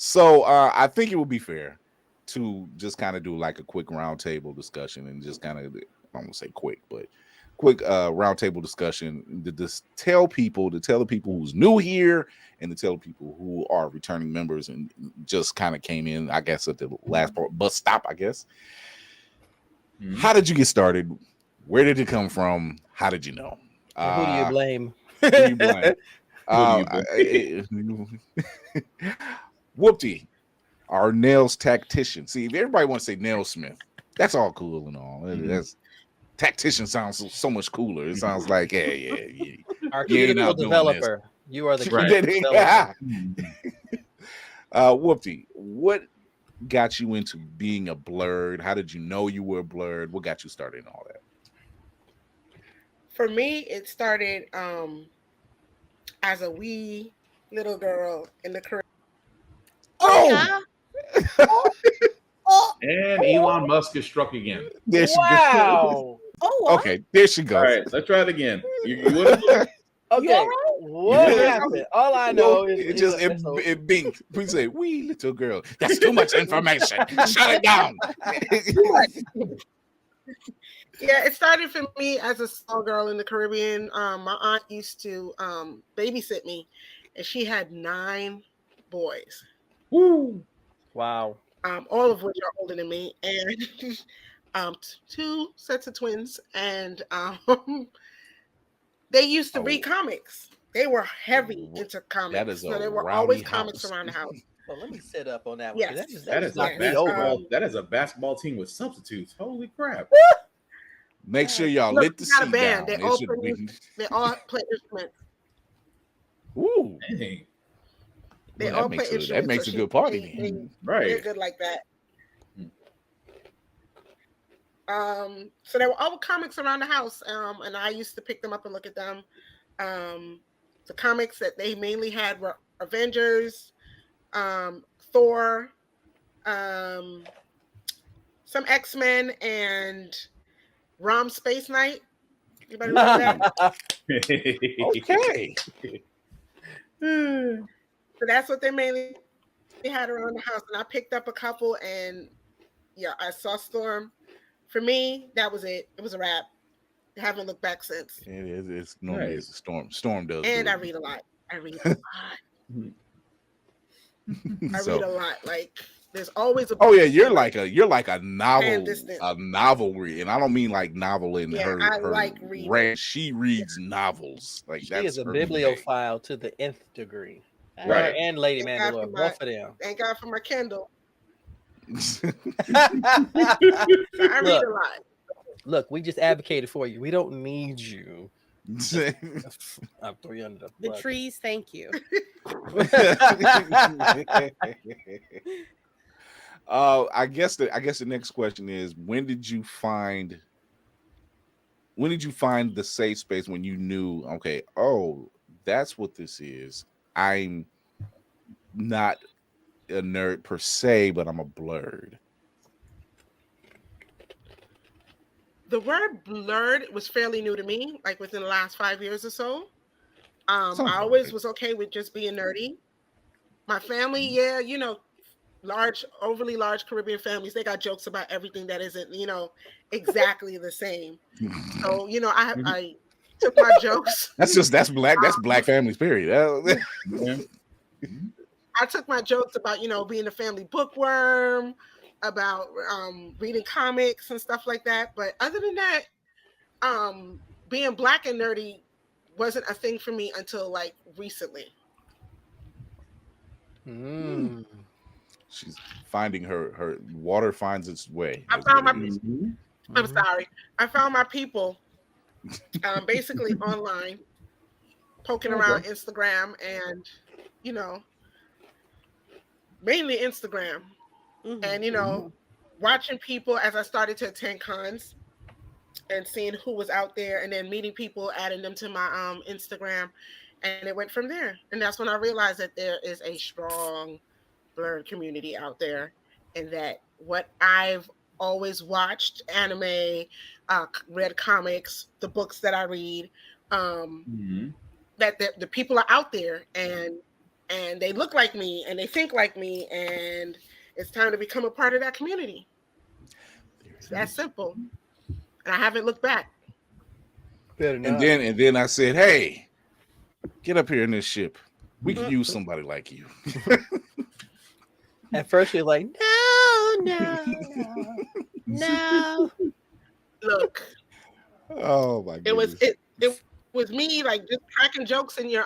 So I think it would be fair to just kind of do like a quick roundtable discussion and just kind of, I won't say quick, but quick roundtable discussion to just tell the people who's new here and to tell the people who are returning members and just kind of came in, I guess, at the last bus stop, I guess. How did you get started? Where did it come from? How did you know? And who do you blame? Who do you blame? Whoopty, our nails tactician. See, if everybody wants to say nailsmith, that's all cool and all. That's tactician sounds so much cooler. It sounds like, yeah. Our cuticle developer. You are the cuticle developer. Whoopty, what got you into being a Blerd? How did you know you were a Blerd? What got you started and all that? For me, it started as a wee little girl in the Caribbean. And Elon Musk is struck again. There she goes. Okay, there she goes. All right, let's try it again. You okay, what happened? All I know is it binked. We say, "Wee little girl." That's too much information. Shut it down. Yeah, it started for me as a small girl in the Caribbean. My aunt used to babysit me, and she had 9 boys. Woo! Wow. All of which are older than me, and 2 sets of twins. And they used to read comics. They were heavy into comics. That is so there were always comics around the house. Well, let me set up on that one. Yes. that is a basketball team with substitutes. Holy crap. Make sure y'all lit the seat down. They all play instruments. Ooh. Dang. They all play instruments. That makes a good party. Right. They're good like that. So there were all comics around the house, and I used to pick them up and look at them. The comics that they mainly had were Avengers, Thor, some X-Men, and Rom Space Knight. Anybody remember that? Okay. So that's what they mainly had around the house, and I picked up a couple, and yeah, I saw Storm. For me, that was it. It was a wrap. I haven't looked back since. It is. It's normally it's a Storm. Storm does. And I read a lot. I read a lot. Like there's always a. Oh yeah, you're like a novel read, and I don't mean like novel in her. I like reading. She reads novels. Like she is a bibliophile to the nth degree. Right. And Lady Mandalore, both of them. Thank God for my Kindle. I read a lot. Look, we just advocated for you. We don't need you. I'll throw you under the trees. Thank you. I guess the next question is, when did you find the safe space when you knew, okay, oh, that's what this is. I'm not a nerd per se, but I'm a Blerd. The word Blerd was fairly new to me, like within the last 5 years or so. I always was okay with just being nerdy. My family, overly large Caribbean families, they got jokes about everything that isn't, exactly the same. So, I took my jokes. That's black families, period. I took my jokes about, being a family bookworm, about reading comics and stuff like that. But other than that, being black and nerdy wasn't a thing for me until like recently. She's finding her water finds its way. I found my I'm sorry. I found my people basically online, poking around Instagram and, mainly Instagram. And, watching people as I started to attend cons and seeing who was out there and then meeting people, adding them to my Instagram. And it went from there. And that's when I realized that there is a strong Blerd community out there and that what I've always watched, anime, read comics, the books that I read, that the people are out there and and they look like me and they think like me, and it's time to become a part of that community. It's that simple. And I haven't looked back. Better not. And then I said, "Hey, get up here in this ship. We can use somebody like you." At first, you're like, no. Look, Oh my goodness. it was me like just cracking jokes in your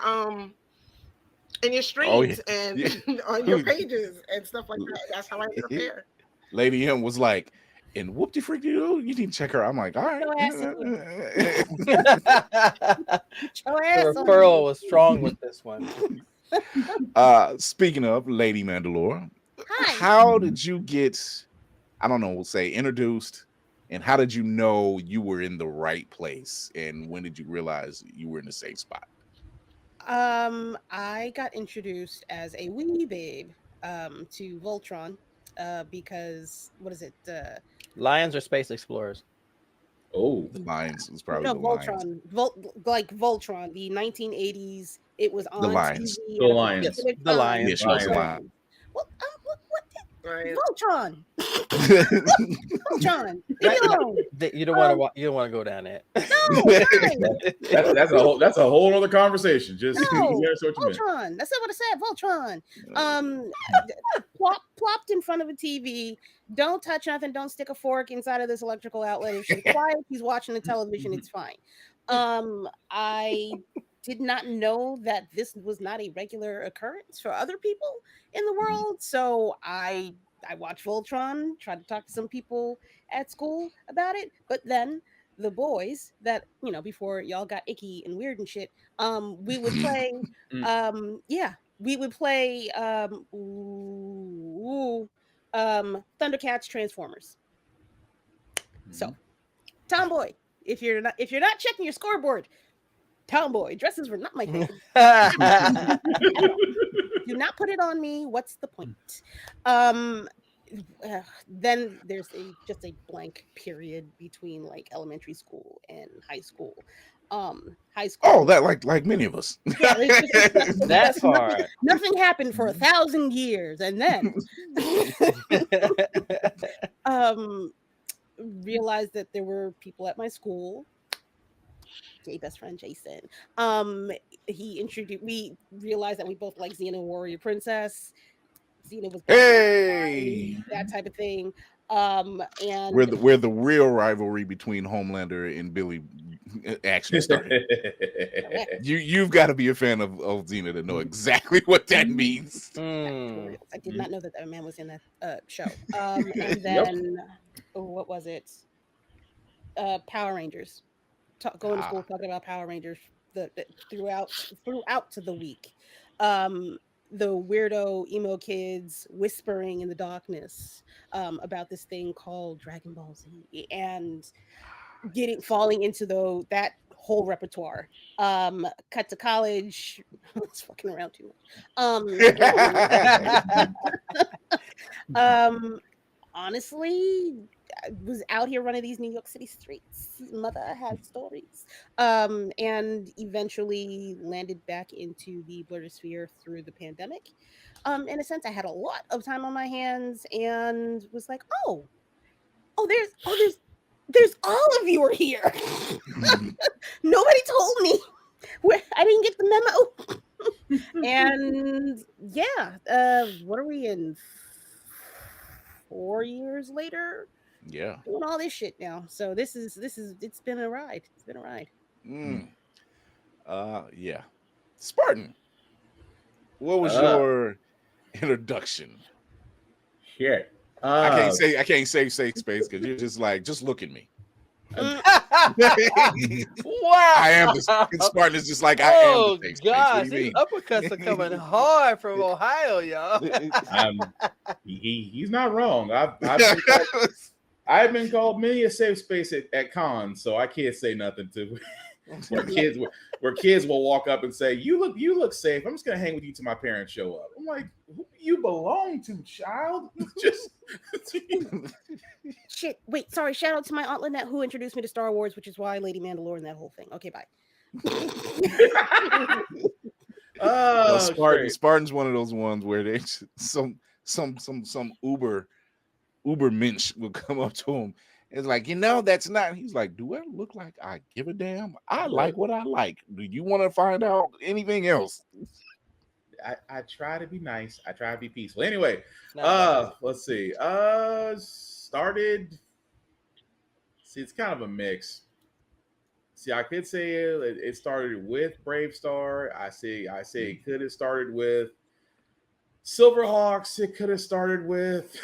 streams and on your pages and stuff like that. That's how I prepare. Lady M was like, and whoop de freak you need to check her. I'm like, all right. The referral was strong with this one. Speaking of Lady Mandalore, Hi. how did you get, I don't know, we'll say introduced, and how did you know you were in the right place, and when did you realize you were in a safe spot? I got introduced as a wee babe to Voltron because what is it? Lions or space explorers? Oh, The Lions was probably No, the Lions. Voltron, the 1980s. It was on Lions. TV. The Lions. The Lions. Yeah, she was the Lion. What? Right. Voltron. Voltron. Leave me alone. You don't want to go down there. No, why? that's a whole other conversation. Just No, what you meant. Voltron. That's not what I said. Voltron. Plopped in front of a TV. Don't touch nothing. Don't stick a fork inside of this electrical outlet. If she's quiet, he's watching the television. It's fine. I did not know that this was not a regular occurrence for other people in the world. So I watched Voltron, tried to talk to some people at school about it, but then the boys that, before y'all got icky and weird and shit, we would play we would play Thundercats Transformers. So Tomboy, if you're not checking your scoreboard, Tomboy dresses were not my thing. Do not put it on me. What's the point? Then there's just a blank period between like elementary school and high school. High school. Oh, that like many of us. Yeah, That's hard. Nothing happened for 1,000 years, and then realized that there were people at my school. Gay best friend Jason. He introduced. We realized that we both like Xena Warrior Princess. Xena was that type of thing. And where the real rivalry between Homelander and Billy actually started. You've got to be a fan of Xena to know exactly what that means. I did not know that man was in that show. And then what was it? Power Rangers. Going to school talking about Power Rangers throughout to the week. The weirdo emo kids whispering in the darkness about this thing called Dragon Ball Z, and falling into that whole repertoire. Cut to college. It's fucking around too much. Honestly, I was out here running these New York City streets. Mother had stories. And eventually landed back into the blurdosphere through the pandemic. In a sense, I had a lot of time on my hands and was like, there's all of you are here. Nobody told me. I didn't get the memo. And what are we in? 4 years later, doing all this shit now. So this is it's been a ride. It's been a ride. Spartan, what was your introduction? Here, I can't say safe space because you're just look at me. Wow! I am the Spartan is just like I am. The gosh, these uppercuts are coming hard from Ohio, y'all. He's not wrong. I've been called many a safe space at cons, so I can't say nothing to where kids will walk up and say, "You look safe. I'm just gonna hang with you till my parents show up." I'm like, "Who do you belong to, child?" Just shit. Wait, sorry. Shout out to my aunt Lynette who introduced me to Star Wars, which is why Lady Mandalore and that whole thing. Okay, bye. Oh, Spartan's one of those ones where they some Uber mensch will come up to him. It's like, that's not. He's like, do I look like I give a damn? I like what I like. Do you want to find out anything else? I try to be nice. I try to be peaceful. Anyway, let's see. Started. See, it's kind of a mix. See, I could say it started with Brave Star. I say it could have started with Silverhawks. It could have started with.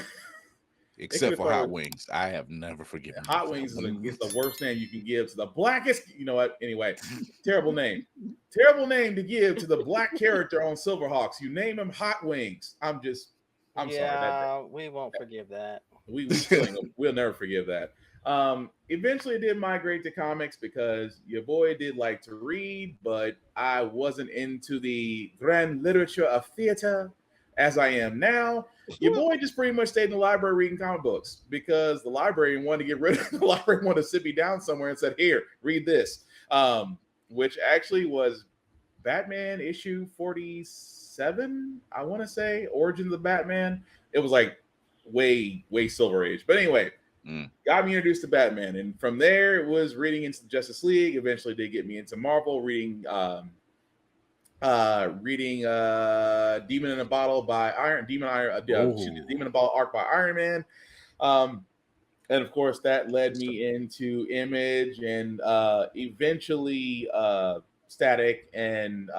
Except for Hot Wings. I have never forgiven Hot Wings is the worst name you can give to the blackest. You know what? Anyway, terrible name. Terrible name to give to the black character on Silverhawks. You name him Hot Wings. I'm sorry. We won't forgive that. We'll never forgive that. Eventually it did migrate to comics because your boy did like to read, but I wasn't into the grand literature of theater as I am now. Your boy just pretty much stayed in the library reading comic books because the librarian wanted to get rid of the librarian wanted to sit me down somewhere and said, here, read this. Which actually was Batman issue 47, I want to say, Origins of Batman. It was like way Silver Age. But anyway, got me introduced to Batman. And from there, it was reading into the Justice League. Eventually did get me into Marvel, reading Demon in a Bottle by Demon in a Bottle arc by Iron Man. And of course, that led me into Image and eventually Static, and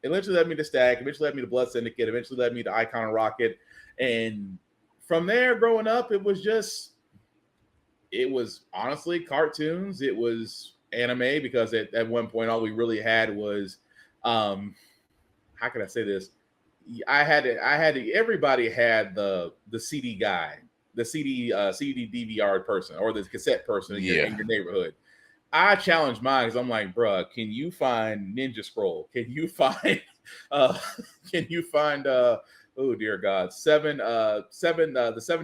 eventually led me to Static, eventually led me to Blood Syndicate, eventually led me to Icon and Rocket. And from there, growing up, it was honestly cartoons. It was anime because at one point, all we really had was, how can I say this? Everybody had the CD guy, the CD DVR person, or the cassette person in your neighborhood. I challenged mine because I'm like, bruh, can you find Ninja Scroll? Can you find oh dear God, the seven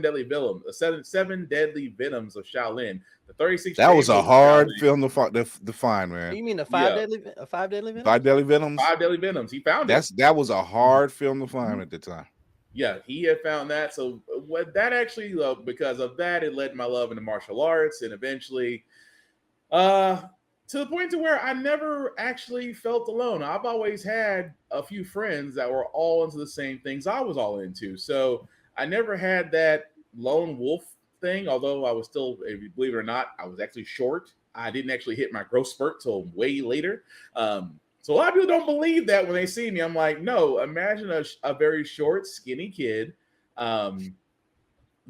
deadly venoms, the seven deadly venoms of Shaolin. The 36. That was a hard film to find, man. You mean the five deadly venoms? 5 deadly venoms. 5 deadly venoms. He found it. That was a hard film to find at the time. Yeah, he had found that. So what that actually, because of that, it led my love into martial arts, and eventually, to the point to where I never actually felt alone. I've always had a few friends that were all into the same things I was all into. So I never had that lone wolf thing, although I was still, if you believe it or not, I was actually short. I didn't actually hit my growth spurt till way later. So a lot of people don't believe that when they see me. I'm like, no, imagine a very short, skinny kid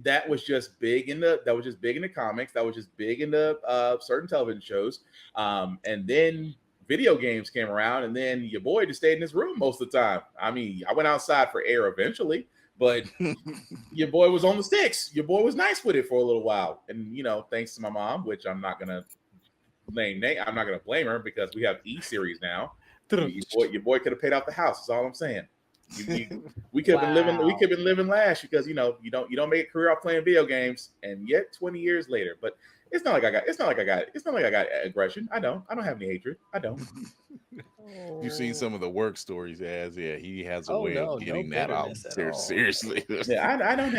that was just big in the comics, that was just big into certain television shows, and then video games came around, and then your boy just stayed in his room most of the time. I mean, I went outside for air eventually, but your boy was on the sticks. Your boy was nice with it for a little while, and thanks to my mom, which I'm not gonna blame her because we have E-series now. Your boy could have paid off the house. That's all I'm saying. We could have been living lash because you don't make a career off playing video games, and yet 20 years later. But it's not like I got aggression. I don't have any hatred. I don't. You've seen some of the work stories he has. Yeah, he has a way of getting that out. Seriously. Yeah, I don't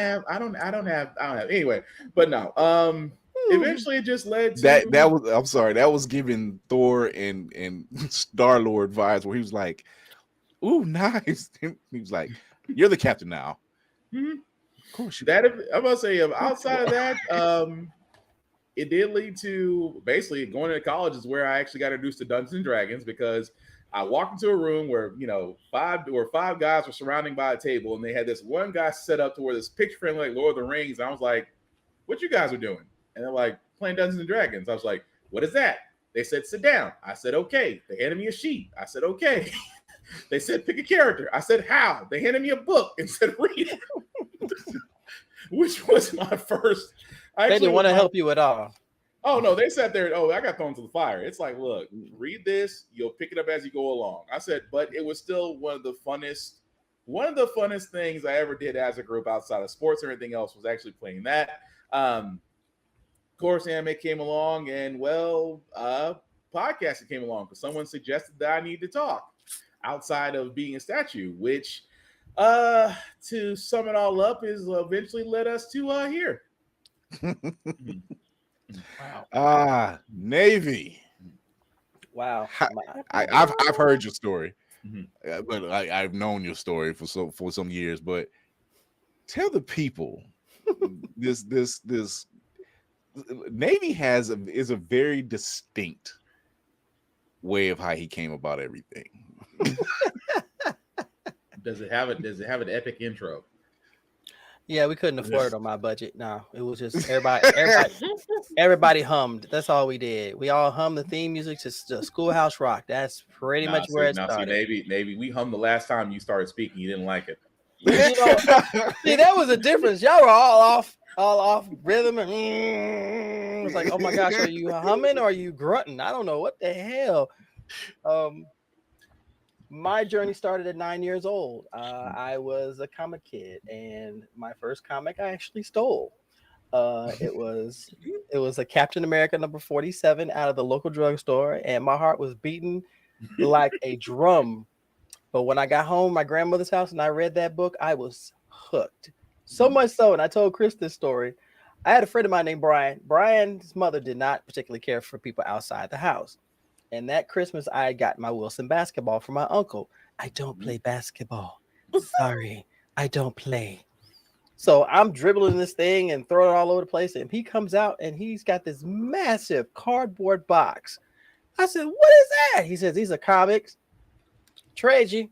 have anyway. But no. Eventually it just led to that was giving Thor and Star-Lord vibes where he was like, ooh, nice. He was like, you're the captain now. Mm-hmm. Of course. I'm about to say, outside of that, it did lead to basically going to college is where I actually got introduced to Dungeons and Dragons, because I walked into a room where, five guys were surrounding by a table, and they had this one guy set up to where this picture frame like Lord of the Rings. And I was like, what you guys are doing? And they're like, playing Dungeons and Dragons. I was like, what is that? They said, sit down. I said, okay. They handed me a sheet. I said, okay. They said, pick a character. I said, how? They handed me a book and said, read it. Which was my first. They didn't want to help you at all. Oh, no. They sat there. I got thrown to the fire. It's like, look, read this. You'll pick it up as you go along. I said, but it was still one of the funnest things I ever did as a group outside of sports or anything else was actually playing that. Of course, anime came along, and podcasting came along because someone suggested that I need to talk. outside of being a statue, which to sum it all up is eventually led us to here. Wow. Navy. Wow. I've heard your story, Mhm. but I've known your story for some years. But tell the people this Navy is a very distinct way of how he came about everything. Does it have an epic intro? Yeah, we couldn't afford it on my budget. No, it was just everybody hummed. That's all we did. We all hummed the theme music to Schoolhouse Rock. That's pretty much where it started. Navy, we hummed the last time you started speaking. You didn't like it. You know, see, that was a difference. Y'all were all off rhythm, and it's like, oh my gosh, are you humming or are you grunting? I don't know what the hell. My journey started at 9 years old. I was a comic kid, and my first comic I actually stole. It was a Captain America number 47 out of the local drugstore, and my heart was beating like a drum. But when I got home, my grandmother's house, and I read that book, I was hooked. So much so, and I told Chris this story. I had a friend of mine named Brian. Brian's mother did not particularly care for people outside the house. And that Christmas, I got my Wilson basketball from my uncle. I don't play basketball. Sorry, I don't play. So I'm dribbling this thing and throwing it all over the place. And he comes out and he's got this massive cardboard box. I said, what is that? He says, these are comics. Trade you.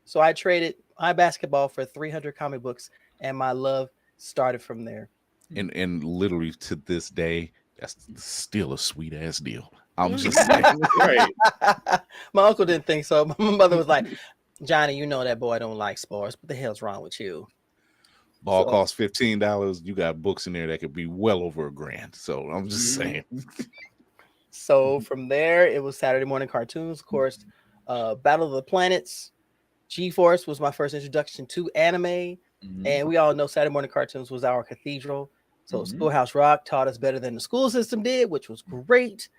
So I traded my basketball for 300 comic books, and my love started from there. And literally to this day, that's still a sweet ass deal. I'm just saying. Right. My uncle didn't think so. My mother was like, Johnny, you know that boy don't like sports. What the hell's wrong with you? Ball costs $15. You got books in there that could be well over $1,000. So I'm just saying. So from there, it was Saturday morning cartoons, of course. Battle of the Planets, G-Force was my first introduction to anime. And we all know Saturday morning cartoons was our cathedral. So Schoolhouse Rock taught us better than the school system did, which was great.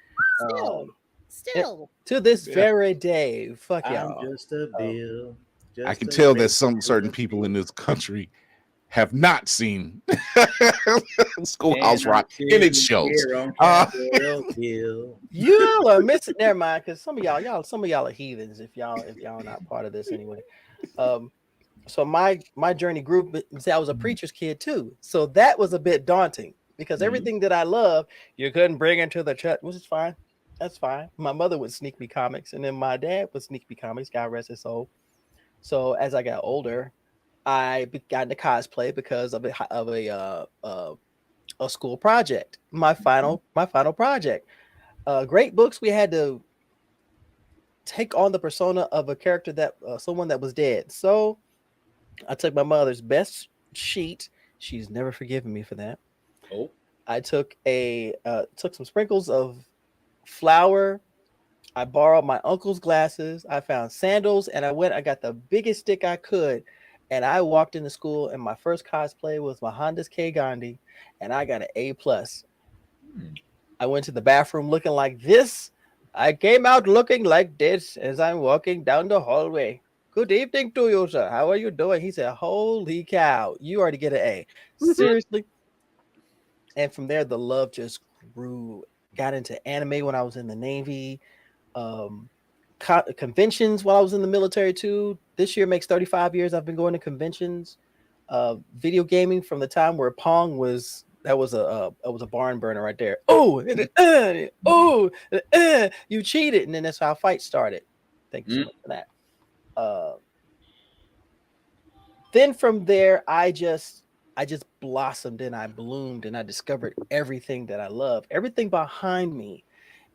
Still. To this very day, fuck y'all. I'm just a bill. I can tell that some certain people in this country have not seen Schoolhouse Rock in its shows. Y'all are missing. Never mind, because some of y'all are heathens if y'all not part of this anyway. So my journey grew. I was a preacher's kid too, so that was a bit daunting because everything that I love, you couldn't bring into the church, which is fine. That's fine. My mother would sneak me comics, and then my dad would sneak me comics. God rest his soul. So as I got older, I got into cosplay because of a school project. My final project. Great books. We had to take on the persona of a character that someone that was dead. So I took my mother's best sheet. She's never forgiven me for that. Oh. I took some sprinkles of flour. I borrowed my uncle's glasses. I found sandals, and I got the biggest stick I could, and I walked into school, and my first cosplay was my Honda's K Gandhi, and I got an A+. I went to the bathroom looking like this. I came out looking like this as I'm walking down the hallway. Good evening to you, sir. How are you doing? He said, holy cow, you already get an A. Seriously? And from there, the love just grew. Got into anime when I was in the Navy. Conventions while I was in the military too. This year makes 35 years I've been going to conventions. Video gaming from the time where Pong was a barn burner right there. You cheated, and then that's how fights started. Thank you so much for that. Then from there, I just blossomed and I bloomed and I discovered everything that I love. Everything behind me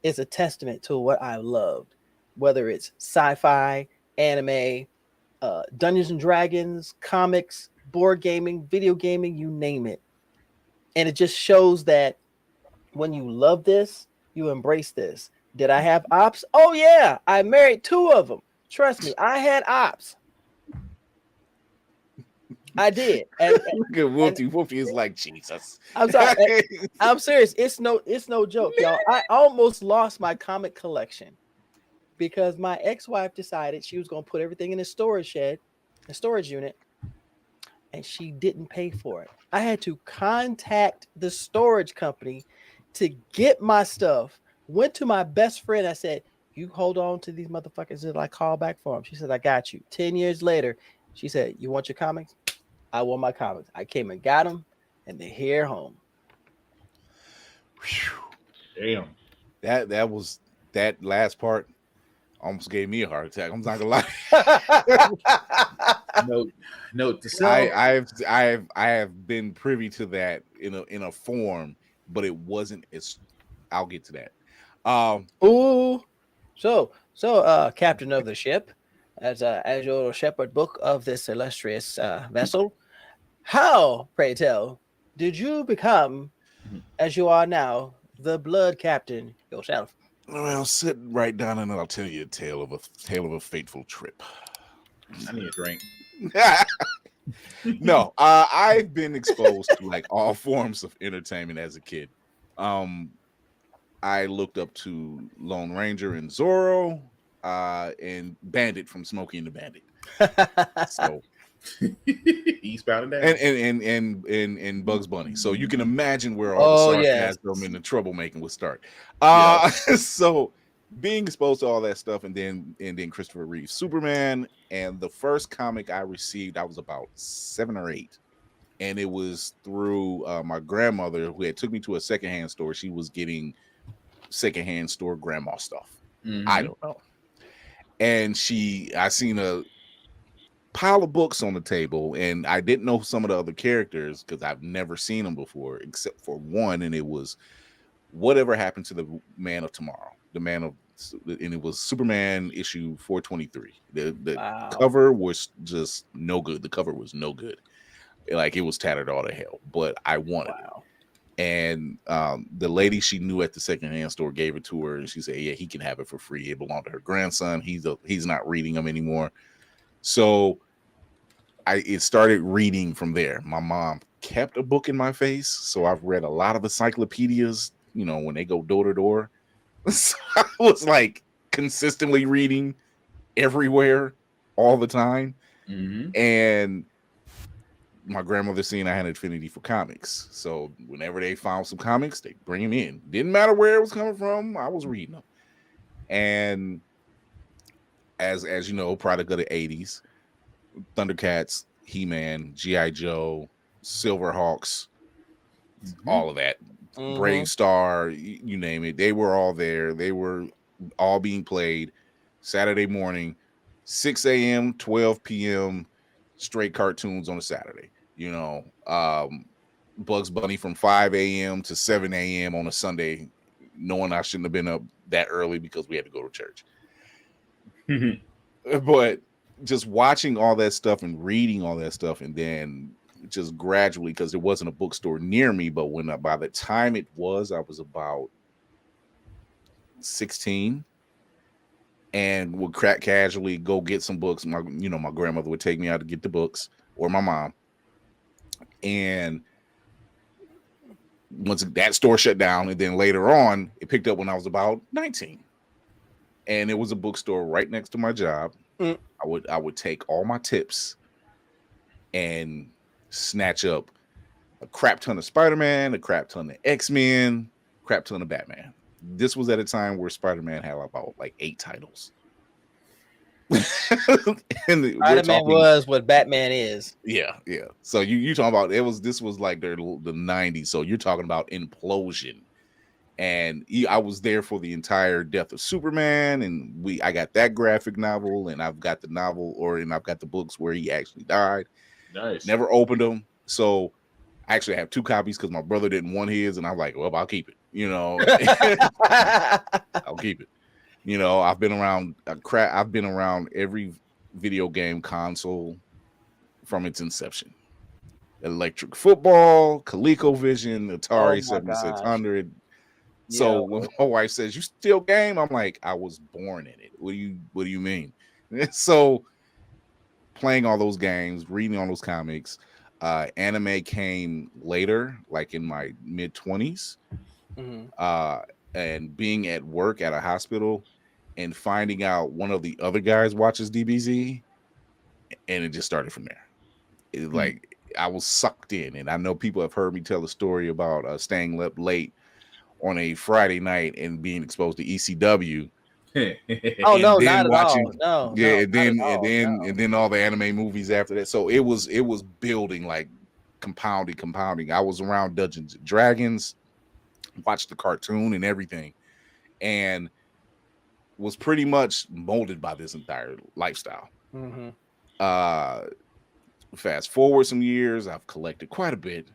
is a testament to what I loved, whether it's sci-fi, anime, Dungeons and Dragons, comics, board gaming, video gaming, you name it. And it just shows that when you love this, you embrace this. Did I have ops? Oh yeah, I married 2 of them. Trust me, I had ops. I did. And Wolfie is like, Jesus. I'm sorry. I'm serious. It's no joke, y'all. I almost lost my comic collection because my ex-wife decided she was going to put everything in a storage unit, and she didn't pay for it. I had to contact the storage company to get my stuff. Went to my best friend. I said, "You hold on to these motherfuckers until I call back for them." She said, "I got you." 10 years later, she said, "You want your comics?" I want my comics. I came and got them, and they're here home. Damn. That was that last part almost gave me a heart attack. I'm not gonna lie. Note to self. I have been privy to that in a form, but it wasn't as. I'll get to that. Ooh, so captain of the ship, as your shepherd book of this illustrious vessel, how, pray tell, did you become, as you are now, the blood captain yourself? Well, sit right down and I'll tell you a tale of a fateful trip. I need a drink. No, I've been exposed to like all forms of entertainment as a kid. I looked up to Lone Ranger and Zorro, and Bandit from Smokey and the Bandit. So Eastbound and down. and Bugs Bunny. So you can imagine where all the sarcasm and the troublemaking would start. So being exposed to all that stuff, and then Christopher Reeve Superman, and the first comic I received, I was about 7 or 8. And it was through my grandmother, who had took me to a secondhand store. She was getting secondhand store grandma stuff. I don't know. And I seen a pile of books on the table, and I didn't know some of the other characters because I've never seen them before, except for one, and it was Whatever Happened to the Man of Tomorrow. And it was Superman issue 423. The cover was just no good. The cover was no good. Like, it was tattered all to hell, but I wanted it. And the lady she knew at the secondhand store gave it to her, and she said, "Yeah, he can have it for free. It belonged to her grandson. He's not reading them anymore." So it started reading from there. My mom kept a book in my face, so I've read a lot of encyclopedias. When they go door to door, so I was like consistently reading everywhere all the time, and my grandmother seen I had an affinity for comics. So whenever they found some comics, they bring them in. Didn't matter where it was coming from, I was reading them. And as you know, product of the 80s, Thundercats, He-Man, G.I. Joe, Silverhawks, all of that. Brave Star, you name it. They were all there. They were all being played Saturday morning, 6 a.m., 12 p.m., straight cartoons on a Saturday. Bugs Bunny from 5 a.m. to 7 a.m. on a Sunday, knowing I shouldn't have been up that early because we had to go to church. But just watching all that stuff and reading all that stuff, and then just gradually, because there wasn't a bookstore near me, but by the time I was about 16, and would casually go get some books. My grandmother would take me out to get the books, or my mom. And once that store shut down, and then later on, it picked up when I was about 19. And it was a bookstore right next to my job. I would take all my tips and snatch up a crap ton of Spider-Man, a crap ton of X-Men, crap ton of Batman. This was at a time where Spider-Man had about like 8 titles. And Spider-Man was what Batman is. Yeah. So you talking about this was like the 90s. So you're talking about implosion. And I was there for the entire death of Superman, and I got that graphic novel, and I've got the novel, and I've got the books where he actually died. Nice. Never opened them, so I actually have 2 copies because my brother didn't want his, and I'm like, well, I'll keep it. I'll keep it. I've been around I've been around every video game console from its inception. Electric Football, ColecoVision, Atari 7600. So when my wife says, "You still game?" I'm like, I was born in it. What do you mean? So playing all those games, reading all those comics, anime came later, like in my mid 20s. And being at work at a hospital, and finding out one of the other guys watches DBZ, and it just started from there. It, like I was sucked in, and I know people have heard me tell a story about staying up late on a Friday night and being exposed to ECW. Oh no, then not at all. No, yeah, no, and then all the anime movies after that. So it was building, like compounding. I was around Dungeons and Dragons, watched the cartoon and everything, and was pretty much molded by this entire lifestyle. Mm-hmm. Fast forward some years, I've collected quite a bit.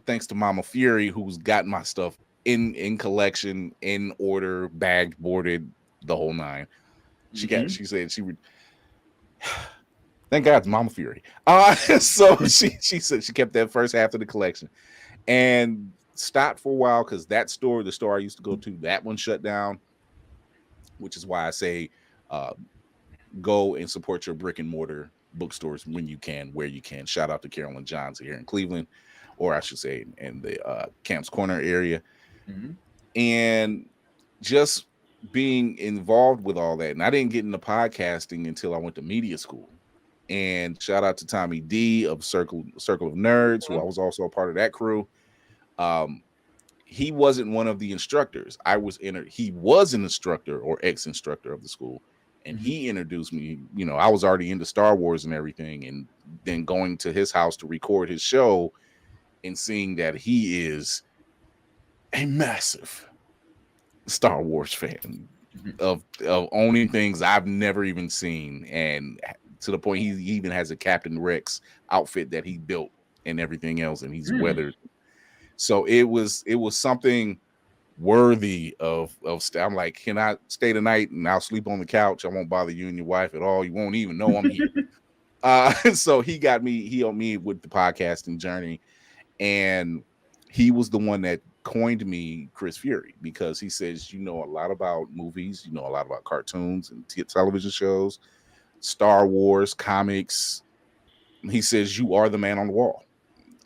Thanks to Mama Fury, who's got my stuff in collection, in order, bagged, boarded, the whole nine. She said she would. Thank God it's Mama Fury. So she said she kept that first half of the collection and stopped for a while because the store I used to go to, that one shut down, which is why I say go and support your brick and mortar bookstores when you can, where you can. Shout out to Carolyn Johns here in Cleveland, or I should say in the Camps Corner area. And just being involved with all that. And I didn't get into podcasting until I went to media school. And shout out to Tommy D of Circle of Nerds, who I was also a part of that crew. He wasn't one of the instructors. He was an instructor or ex-instructor of the school. And he introduced me, I was already into Star Wars and everything. And then going to his house to record his show and seeing that he is a massive Star Wars fan of owning things I've never even seen. And to the point he even has a Captain Rex outfit that he built and everything else. And he's weathered. So it was something worthy of I'm like, can I stay tonight and I'll sleep on the couch? I won't bother you and your wife at all. You won't even know I'm here. So he helped me with the podcasting journey, and he was the one that coined me Chris Fury, because he says, a lot about movies, a lot about cartoons and television shows, Star Wars, comics. He says you are the man on the wall.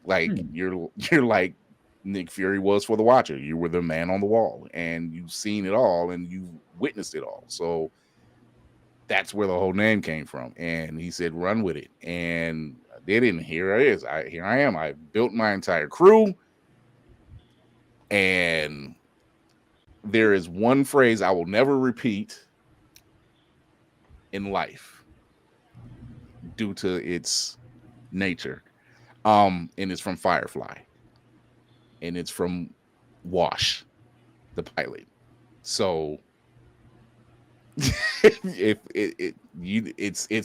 Like you're like Nick Fury was for the Watcher. You were the man on the wall, and you've seen it all and you've witnessed it all. So that's where the whole name came from. And he said, run with it. And I did it. And here it is. Here I am. I built my entire crew. And there is one phrase I will never repeat in life due to its nature. And it's from Firefly. And it's from Wash, the pilot. So it's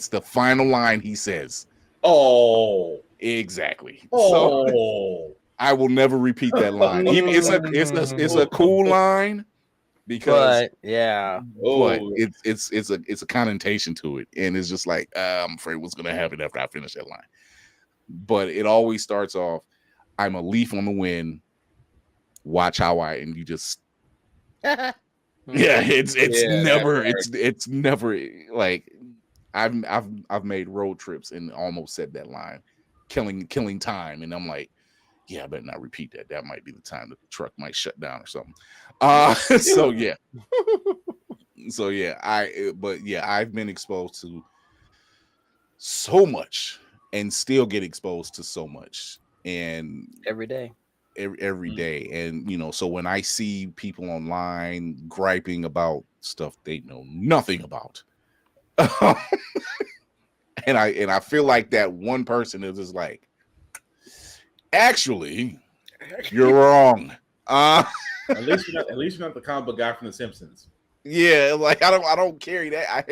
the final line he says. Oh, exactly. Oh, so I will never repeat that line. It's a cool line because it's a connotation to it, and it's just like I'm afraid what's gonna happen after I finish that line. But it always starts off, I'm a leaf on the wind. Watch how and you just it's never like I've made road trips and almost said that line, killing time, and I'm like, yeah, I better not repeat that. That might be the time the truck might shut down or something. I've been exposed to so much and still get exposed to so much, and every day. And so when I see people online griping about stuff they know nothing about, and I feel like that one person is just like, actually, you're wrong. At least you're not the comic book guy from The Simpsons. Yeah, like I don't carry that. I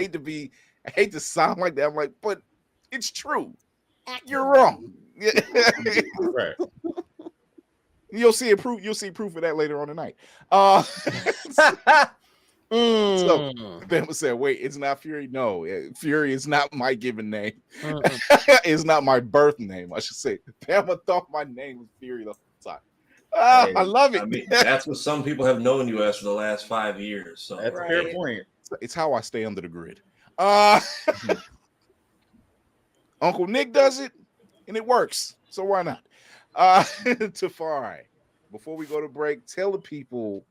hate to sound like that. I'm like, but it's true. You're wrong. Right. You'll see proof of that later on tonight. So Bama said, wait, it's not Fury. No, Fury is not my given name. It's not my birth name, I should say. Bama thought my name was Fury the whole time. I love it. I mean, that's what some people have known you as for the last 5 years. So that's a fair point. It's how I stay under the grid. Uncle Nick does it, and it works. So why not? Tafari, before we go to break, tell the people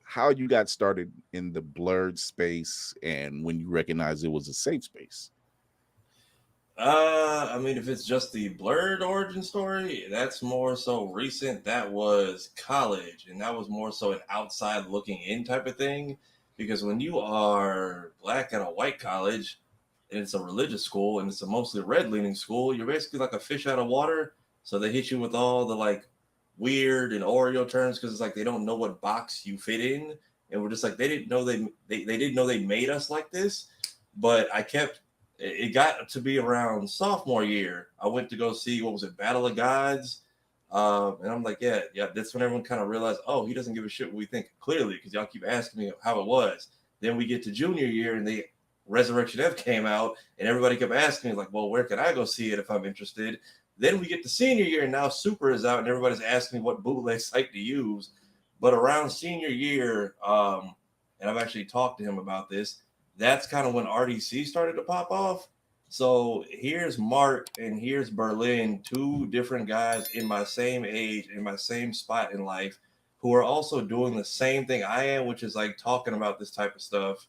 how you got started in the blurred space and when you recognized it was a safe space. I mean, if it's just the Blerd origin story, that's more so recent. That was college, and that was more so an outside looking in type of thing. Because when you are black at a white college, and it's a religious school, and it's a mostly red leaning school, you're basically like a fish out of water. So they hit you with all the like weird and Oreo terms because it's like they don't know what box you fit in, and we're just like they didn't know they didn't know they made us like this. But it got to be around sophomore year. I went to go see, what was it, Battle of Gods? And I'm like, yeah. That's when everyone kind of realized, oh, he doesn't give a shit what we think, clearly, because y'all keep asking me how it was. Then we get to junior year, and the Resurrection F came out, and everybody kept asking me, like, well, where can I go see it if I'm interested? Then we get to senior year, and now Super is out, and everybody's asking me what bootleg site to use. But around senior year, and I've actually talked to him about this, that's kind of when RDC started to pop off. So here's Mark and here's Berlin, two different guys in my same age, in my same spot in life, who are also doing the same thing I am, which is like talking about this type of stuff.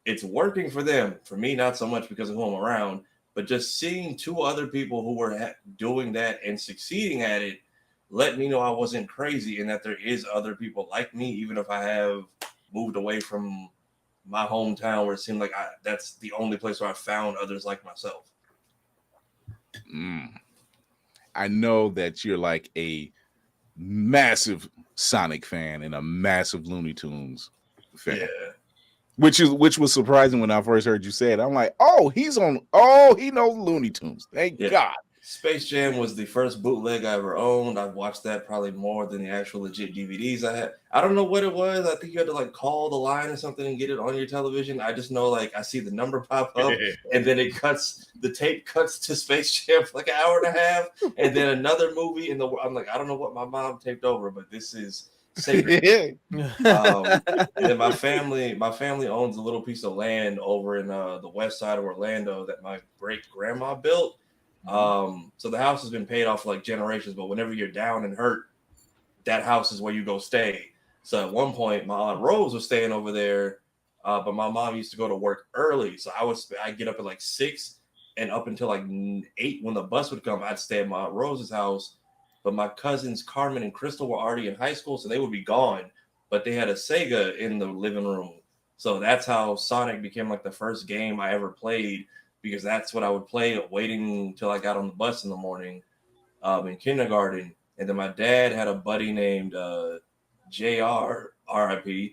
It's working for them. For me, not so much because of who I'm around, but just seeing two other people who were doing that and succeeding at it let me know I wasn't crazy and that there is other people like me, even if I have moved away from my hometown where it seemed like that's the only place where I found others like myself. I know that you're like a massive Sonic fan and a massive Looney Tunes fan. Yeah. Which was surprising when I first heard you say it. I'm like, he knows Looney Tunes. Thank God. Space Jam was the first bootleg I ever owned. I've watched that probably more than the actual legit DVDs I had. I don't know what it was. I think you had to like call the line or something and get it on your television. I just know like I see the number pop up and then the tape cuts to Space Jam for like an hour and a half, and then another movie I'm like, I don't know what my mom taped over, but this is sacred. And then my family owns a little piece of land over in the west side of Orlando that my great grandma built. So the house has been paid off for like generations, but whenever you're down and hurt, that house is where you go stay. So at one point, my Aunt Rose was staying over there, but my mom used to go to work early. So I'd get up at like 6 and up until like 8 when the bus would come, I'd stay at my Aunt Rose's house. But my cousins Carmen and Crystal were already in high school, so they would be gone. But they had a Sega in the living room. So that's how Sonic became like the first game I ever played, because that's what I would play waiting until I got on the bus in the morning in kindergarten. And then my dad had a buddy named JR, RIP.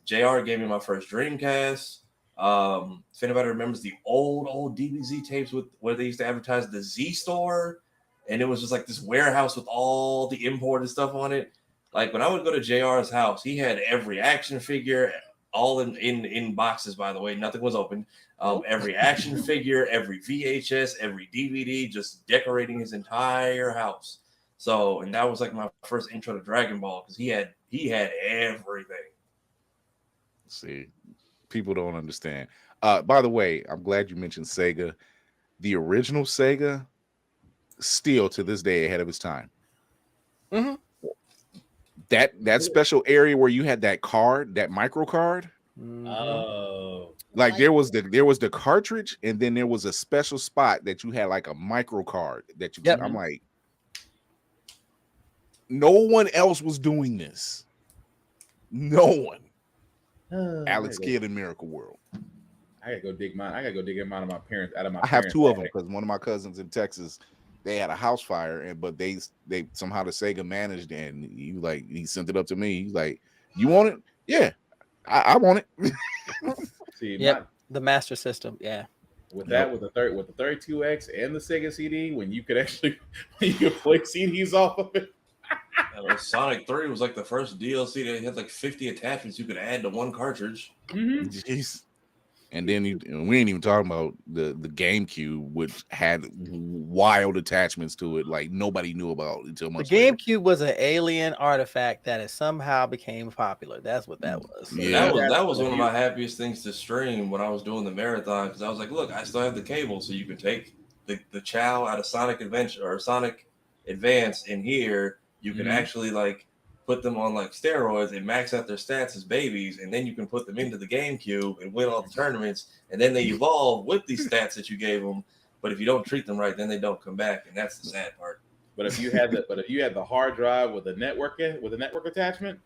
JR gave me my first Dreamcast. If anybody remembers the old DBZ tapes where they used to advertise the Z store, and it was just like this warehouse with all the imported stuff on it. Like when I would go to JR's house, he had every action figure, all in boxes, by the way, nothing was open. Every action figure, every VHS, every DVD, just decorating his entire house. So, and that was like my first intro to Dragon Ball, because he had everything. See, people don't understand. By the way, I'm glad you mentioned Sega. The original Sega, still to this day ahead of its time. Mm-hmm. That special area where you had that card, that micro card. Oh, like there was the cartridge, and then there was a special spot that you had like a micro card that you. Yep. I'm like, no one else was doing this. No one. Alex Kidd in Miracle World. I gotta go dig mine. I gotta go dig them out of my parents. I have 2 of them because one of my cousins in Texas, they had a house fire, but they somehow the Sega managed, and he sent it up to me. He's like, "You want it? Yeah, I want it." See, the Master System, yeah. With the 32X and the Sega CD, when you could actually play CDs off of it. Sonic 3 was like the first DLC that had like 50 attachments you could add to one cartridge. Mm-hmm. Jeez. And then we ain't even talking about the GameCube, which had wild attachments to it, like nobody knew about until much later. The GameCube was an alien artifact that somehow became popular. That's what that was. So Yeah, that was one of my happiest things to stream when I was doing the marathon, because I was like, look, I still have the cable, so you can take the Chow out of Sonic Adventure or Sonic Advance in here. You can actually like put them on like steroids and max out their stats as babies, and then you can put them into the GameCube and win all the tournaments, and then they evolve with these stats that you gave them. But if you don't treat them right, then they don't come back, and that's the sad part. But if you had the hard drive with a network attachment,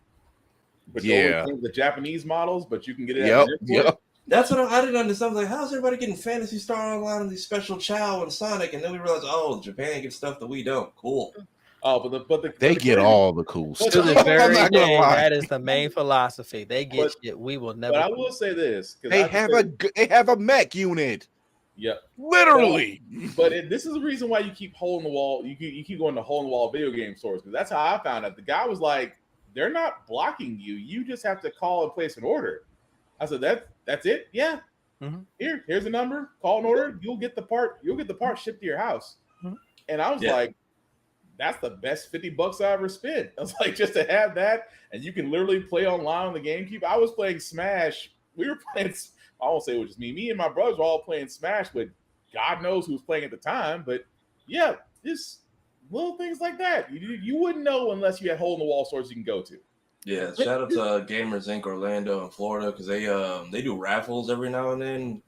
but Yeah. the Japanese models, but you can get it. Yep. That's what I didn't understand. I was like, how's everybody getting Phantasy Star Online and these special Chow and Sonic? And then we realized, oh, Japan gets stuff that we don't. Cool. Oh, they get all the cool But To stuff. the I'm very not gonna day, lie. that is the main philosophy. They get shit we will never. But I will say this: 'cause They I have a mech unit. Yep. Literally. But this is the reason why you keep hole in the wall. You keep going to hole in the wall video game stores, because that's how I found out. The guy was like, "They're not blocking you. You just have to call and place an order." I said, "That's it? Yeah. Mhm. Here's a number. Call an order. You'll get the part. Shipped to your house." Mhm. And I was like, "That's the best $50 I ever spent." I was like, just to have that, and you can literally play online on the GameCube. I was playing Smash. We were playing. I won't say it was just me. Me and my brothers were all playing Smash, but God knows who was playing at the time. But yeah, just little things like that. You wouldn't know unless you had hole in the wall stores you can go to. Yeah, shout out to Gamers Inc. Orlando in Florida, because they do raffles every now and then.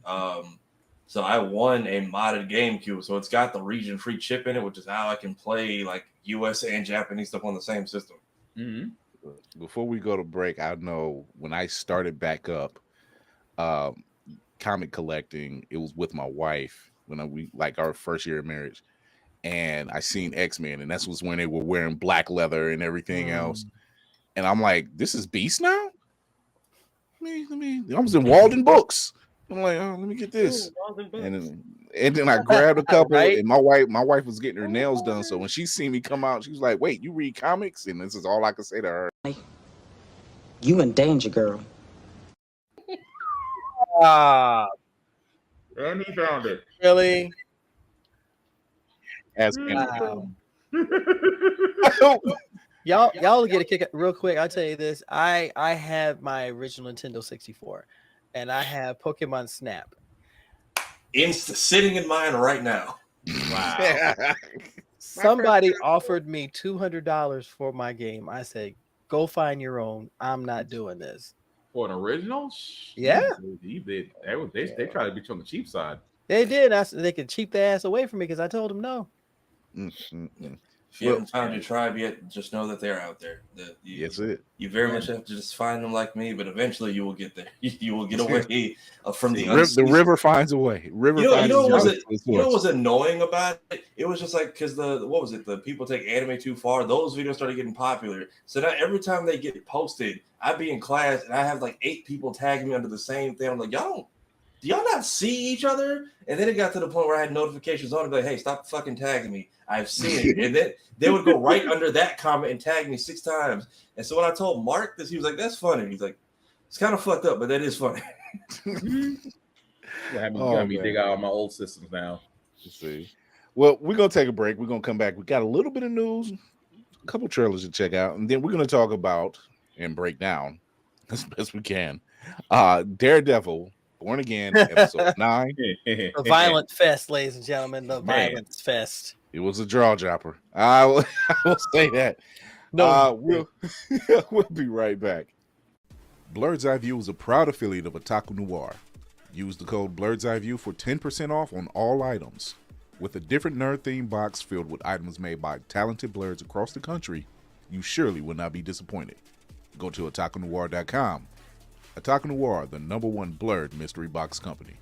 So I won a modded GameCube, so it's got the region-free chip in it, which is how I can play like US and Japanese stuff on the same system. Mm-hmm. Before we go to break, I know when I started back up comic collecting, it was with my wife when we like our first year of marriage, and I seen X-Men, and that was when they were wearing black leather and everything else. And I'm like, this is Beast now? Let me I was in Walden Books. I'm like, oh, let me get this. And then I grabbed a couple, Right? and my wife was getting her nails done. So when she seen me come out, she was like, wait, you read comics? And this is all I could say to her. You in danger, girl. And he found it. Really? As Wow. Y'all get a kick real quick. I'll tell you this. I have my original Nintendo 64, and I have Pokemon Snap. Sitting in mine right now. Wow. Somebody offered me $200 for my game. I said, go find your own. I'm not doing this. For an original? Yeah. They try to beat you on the cheap side. They did. I said they could cheap their ass away from me because I told them no. If you haven't found your tribe yet, just know that they're out there. That's it. You very much have to just find them like me, but eventually you will get there. You will get away from the river finds a way. You know what was annoying about it? It was just like, because the people take anime too far. Those videos started getting popular. So now every time they get posted, I'd be in class and I have like 8 people tagging me under the same thing. I'm like, do y'all not see each other? And then it got to the point where I had notifications on to be like, hey, stop fucking tagging me. I've seen it. And then they would go right under that comment and tag me 6 times. And so when I told Mark this, he was like, that's funny. He's like, it's kind of fucked up, but that is funny. You got me dig out all my old systems now. Let's see. Well, we're going to take a break. We're going to come back. We got a little bit of news, a couple trailers to check out, and then we're going to talk about and break down as best we can Daredevil Born Again, episode 9. The Violent Fest, ladies and gentlemen. The Violence Fest. It was a jaw dropper. I will say that. No, we'll be right back. Blerd's Eyeview is a proud affiliate of Otaku Noir. Use the code Blerd's Eyeview for 10% off on all items. With a different nerd-themed box filled with items made by talented blerds across the country, you surely will not be disappointed. Go to otakunoir.com. Otaku Noir, the #1 blerd mystery box company.